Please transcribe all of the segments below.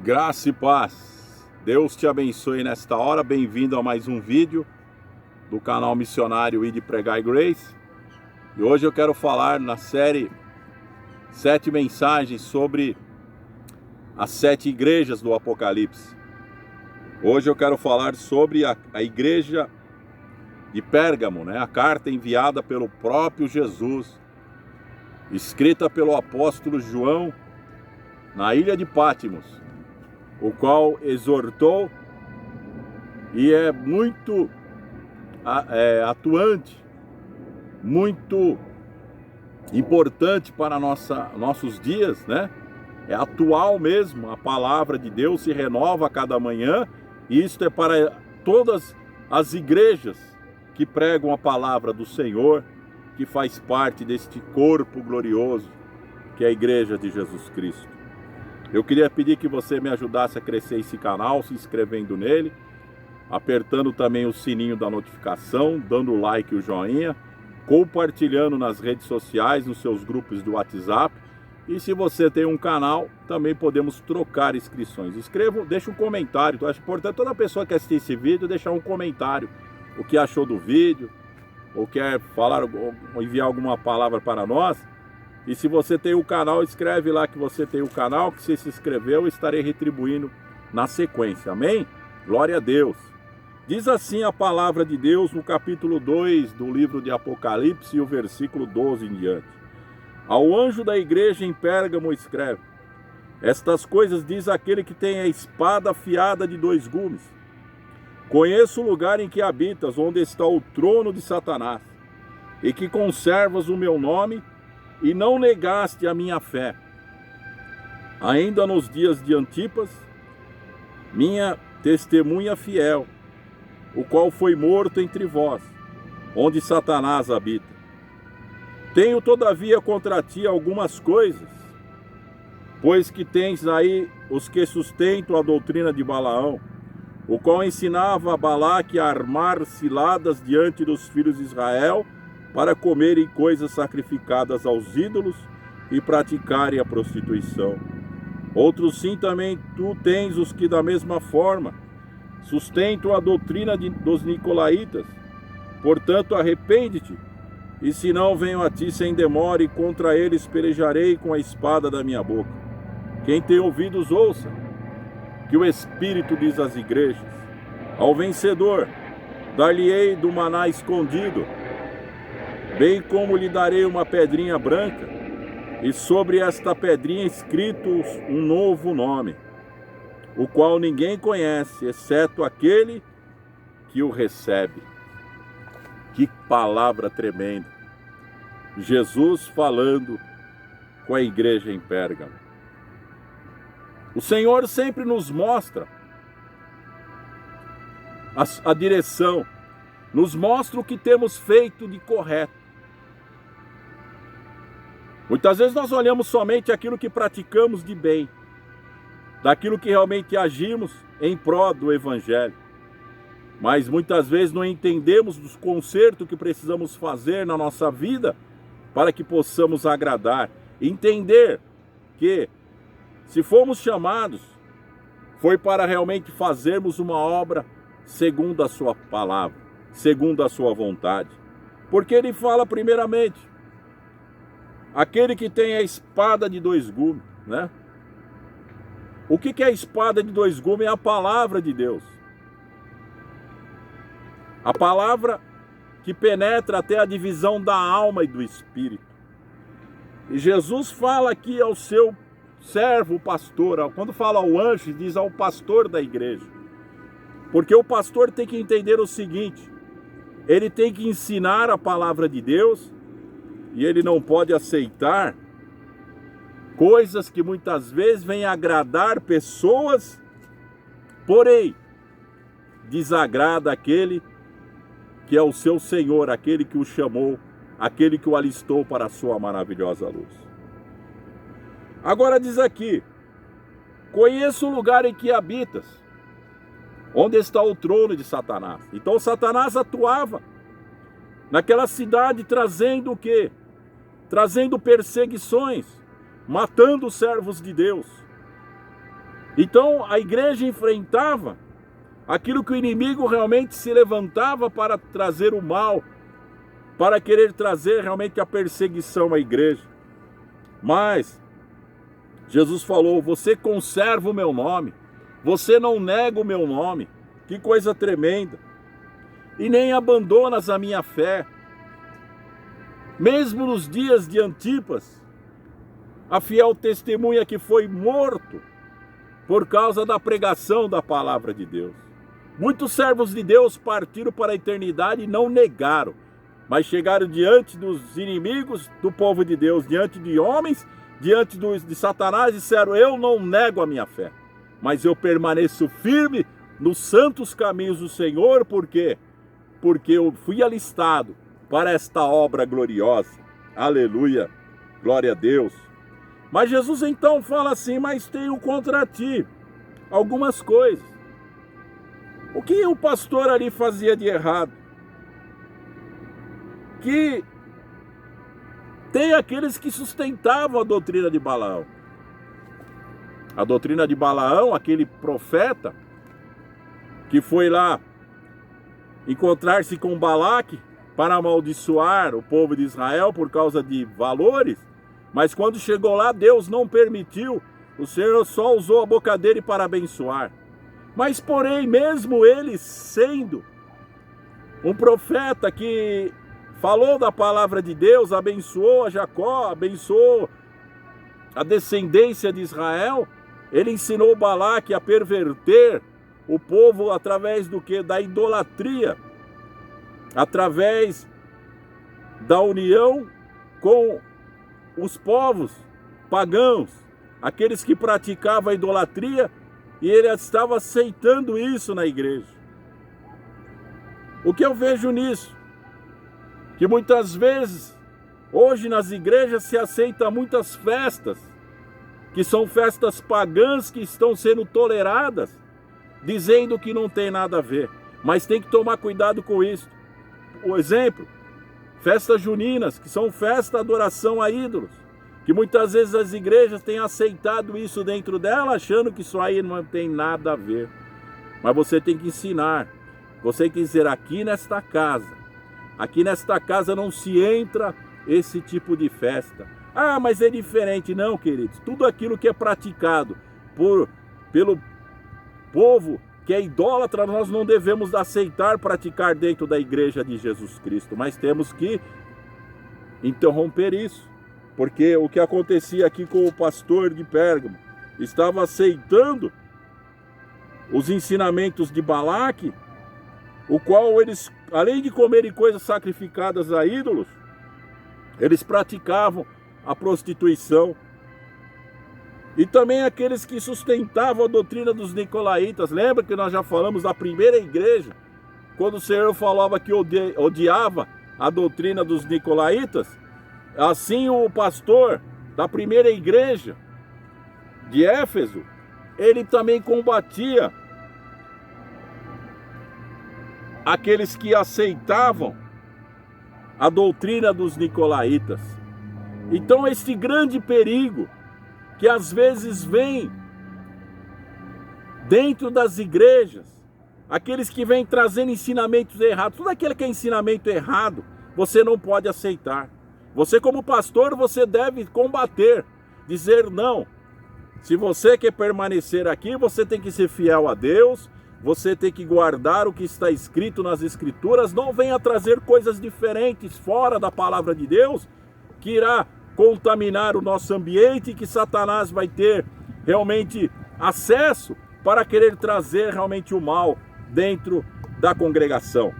Graça e paz. Deus te abençoe nesta hora. Bem-vindo a mais um vídeo do canal Missionário Ide Pregar Grace. E hoje eu quero falar na série 7 mensagens sobre as 7 igrejas do Apocalipse. Hoje eu quero falar sobre a igreja de Pérgamo, né? A carta enviada pelo próprio Jesus, escrita pelo apóstolo João na ilha de Patmos, o qual exortou e é muito atuante, muito importante para nossos dias, né? É atual mesmo, a palavra de Deus se renova a cada manhã, e isto é para todas as igrejas que pregam a palavra do Senhor, que faz parte deste corpo glorioso que é a igreja de Jesus Cristo. Eu queria pedir que você me ajudasse a crescer esse canal, se inscrevendo nele, apertando também o sininho da notificação, dando o like e o joinha, compartilhando nas redes sociais, nos seus grupos do WhatsApp. E se você tem um canal, também podemos trocar inscrições. Escreva, deixa um comentário. Eu acho importante toda pessoa que assistir esse vídeo deixar um comentário, o que achou do vídeo, ou quer falar ou enviar alguma palavra para nós. E se você tem o canal, escreve lá que você tem o canal, que você se inscreveu, eu estarei retribuindo na sequência. Amém? Glória a Deus. Diz assim a palavra de Deus no capítulo 2 do livro de Apocalipse, e o versículo 12 em diante. Ao anjo da igreja em Pérgamo escreve: estas coisas diz aquele que tem a espada afiada de 2 gumes. Conheço o lugar em que habitas, onde está o trono de Satanás, e que conservas o meu nome, e não negaste a minha fé, ainda nos dias de Antipas, minha testemunha fiel, o qual foi morto entre vós, onde Satanás habita. Tenho todavia contra ti algumas coisas, pois que tens aí os que sustentam a doutrina de Balaão, o qual ensinava a Balaque a armar ciladas diante dos filhos de Israel, para comerem coisas sacrificadas aos ídolos e praticarem a prostituição. Outros sim também tu tens os que da mesma forma sustentam a doutrina dos nicolaítas. Portanto, arrepende-te, e se não venho a ti sem demora, e contra eles pelejarei com a espada da minha boca. Quem tem ouvidos, ouça, que o Espírito diz às igrejas: ao vencedor dar-lhe-ei do maná escondido, bem como lhe darei uma pedrinha branca, e sobre esta pedrinha escrito um novo nome, o qual ninguém conhece, exceto aquele que o recebe. Que palavra tremenda! Jesus falando com a igreja em Pérgamo. O Senhor sempre nos mostra a direção, nos mostra o que temos feito de correto. Muitas vezes nós olhamos somente aquilo que praticamos de bem, daquilo que realmente agimos em prol do Evangelho. Mas muitas vezes não entendemos dos consertos que precisamos fazer na nossa vida para que possamos agradar. Entender que, se fomos chamados, foi para realmente fazermos uma obra segundo a sua palavra, segundo a sua vontade. Porque ele fala primeiramente: aquele que tem a espada de 2 gumes, né? O que é a espada de 2 gumes? É a palavra de Deus. A palavra que penetra até a divisão da alma e do espírito. E Jesus fala aqui ao seu servo, o pastor. Quando fala ao anjo, diz ao pastor da igreja. Porque o pastor tem que entender o seguinte: ele tem que ensinar a palavra de Deus, e ele não pode aceitar coisas que muitas vezes vêm agradar pessoas, porém desagrada aquele que é o seu Senhor, aquele que o chamou, aquele que o alistou para a sua maravilhosa luz. Agora diz aqui: conheço o lugar em que habitas, onde está o trono de Satanás. Então Satanás atuava naquela cidade trazendo o quê? Trazendo perseguições, matando os servos de Deus. Então a igreja enfrentava aquilo que o inimigo realmente se levantava para trazer o mal, para querer trazer realmente a perseguição à igreja. Mas Jesus falou: você conserva o meu nome, você não nega o meu nome. Que coisa tremenda. E nem abandonas a minha fé. Mesmo nos dias de Antipas, a fiel testemunha que foi morto por causa da pregação da palavra de Deus. Muitos servos de Deus partiram para a eternidade e não negaram, mas chegaram diante dos inimigos do povo de Deus, diante de homens, diante de Satanás, e disseram: eu não nego a minha fé, mas eu permaneço firme nos santos caminhos do Senhor. Por quê? Porque eu fui alistado para esta obra gloriosa. Aleluia, glória a Deus. Mas Jesus então fala assim: mas tenho contra ti algumas coisas. O que o pastor ali fazia de errado? Que tem aqueles que sustentavam a doutrina de Balaão. A doutrina de Balaão, aquele profeta que foi lá encontrar-se com Balaque para amaldiçoar o povo de Israel por causa de valores, mas quando chegou lá, Deus não permitiu, o Senhor só usou a boca dele para abençoar. Mas porém, mesmo ele sendo um profeta que falou da palavra de Deus, abençoou a Jacó, abençoou a descendência de Israel, ele ensinou Balaque a perverter o povo através do quê? Da idolatria, através da união com os povos pagãos, aqueles que praticavam a idolatria, e ele estava aceitando isso na igreja. O que eu vejo nisso? Que muitas vezes, hoje nas igrejas se aceita muitas festas, que são festas pagãs que estão sendo toleradas, dizendo que não tem nada a ver. Mas tem que tomar cuidado com isso. O exemplo, festas juninas, que são festas de adoração a ídolos, que muitas vezes as igrejas têm aceitado isso dentro dela, achando que isso aí não tem nada a ver. Mas você tem que ensinar, você tem que dizer: aqui nesta casa não se entra esse tipo de festa. Ah, mas é diferente. Não, queridos, tudo aquilo que é praticado pelo povo que é idólatra, nós não devemos aceitar praticar dentro da igreja de Jesus Cristo, mas temos que interromper isso, porque o que acontecia aqui com o pastor de Pérgamo, estava aceitando os ensinamentos de Balaque, o qual eles, além de comerem coisas sacrificadas a ídolos, eles praticavam a prostituição. E também aqueles que sustentavam a doutrina dos nicolaítas. Lembra que nós já falamos da primeira igreja, quando o Senhor falava que odiava a doutrina dos nicolaítas? Assim o pastor da primeira igreja de Éfeso, ele também combatia aqueles que aceitavam a doutrina dos nicolaítas. Então este grande perigo que às vezes vem dentro das igrejas, aqueles que vêm trazendo ensinamentos errados, tudo aquilo que é ensinamento errado, você não pode aceitar. Você como pastor, você deve combater, dizer não. Se você quer permanecer aqui, você tem que ser fiel a Deus, você tem que guardar o que está escrito nas Escrituras, não venha trazer coisas diferentes fora da palavra de Deus, que irá contaminar o nosso ambiente, que Satanás vai ter realmente acesso para querer trazer realmente o mal dentro da congregação.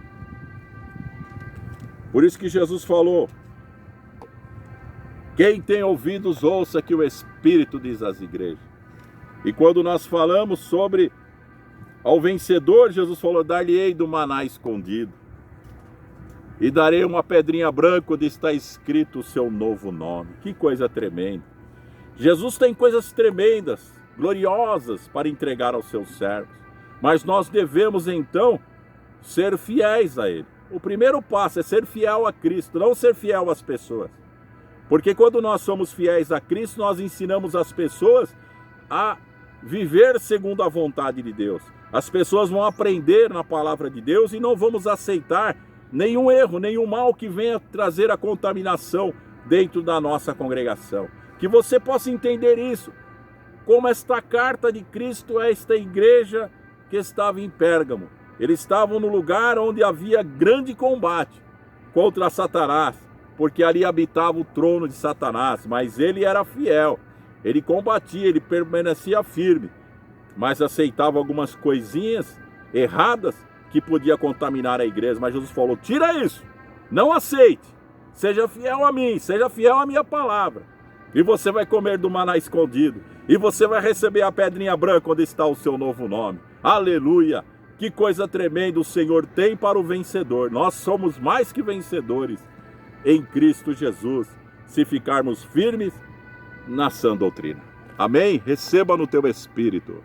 Por isso que Jesus falou: quem tem ouvidos, ouça que o Espírito diz às igrejas. E quando nós falamos sobre ao vencedor, Jesus falou: dar-lhe-ei do maná escondido, e darei uma pedrinha branca onde está escrito o seu novo nome. Que coisa tremenda! Jesus tem coisas tremendas, gloriosas para entregar aos seus servos, mas nós devemos então ser fiéis a Ele. O primeiro passo é ser fiel a Cristo, não ser fiel às pessoas. Porque quando nós somos fiéis a Cristo, nós ensinamos as pessoas a viver segundo a vontade de Deus. As pessoas vão aprender na palavra de Deus e não vamos aceitar nenhum erro, nenhum mal que venha trazer a contaminação dentro da nossa congregação. Que você possa entender isso, como esta carta de Cristo a esta igreja que estava em Pérgamo. Eles estavam no lugar onde havia grande combate contra Satanás, porque ali habitava o trono de Satanás, mas ele era fiel, ele combatia, ele permanecia firme, mas aceitava algumas coisinhas erradas que podia contaminar a igreja. Mas Jesus falou: tira isso, não aceite, seja fiel a mim, seja fiel à minha palavra, e você vai comer do maná escondido, e você vai receber a pedrinha branca onde está o seu novo nome. Aleluia! Que coisa tremenda o Senhor tem para o vencedor. Nós somos mais que vencedores em Cristo Jesus, se ficarmos firmes na sã doutrina. Amém? Receba no teu espírito.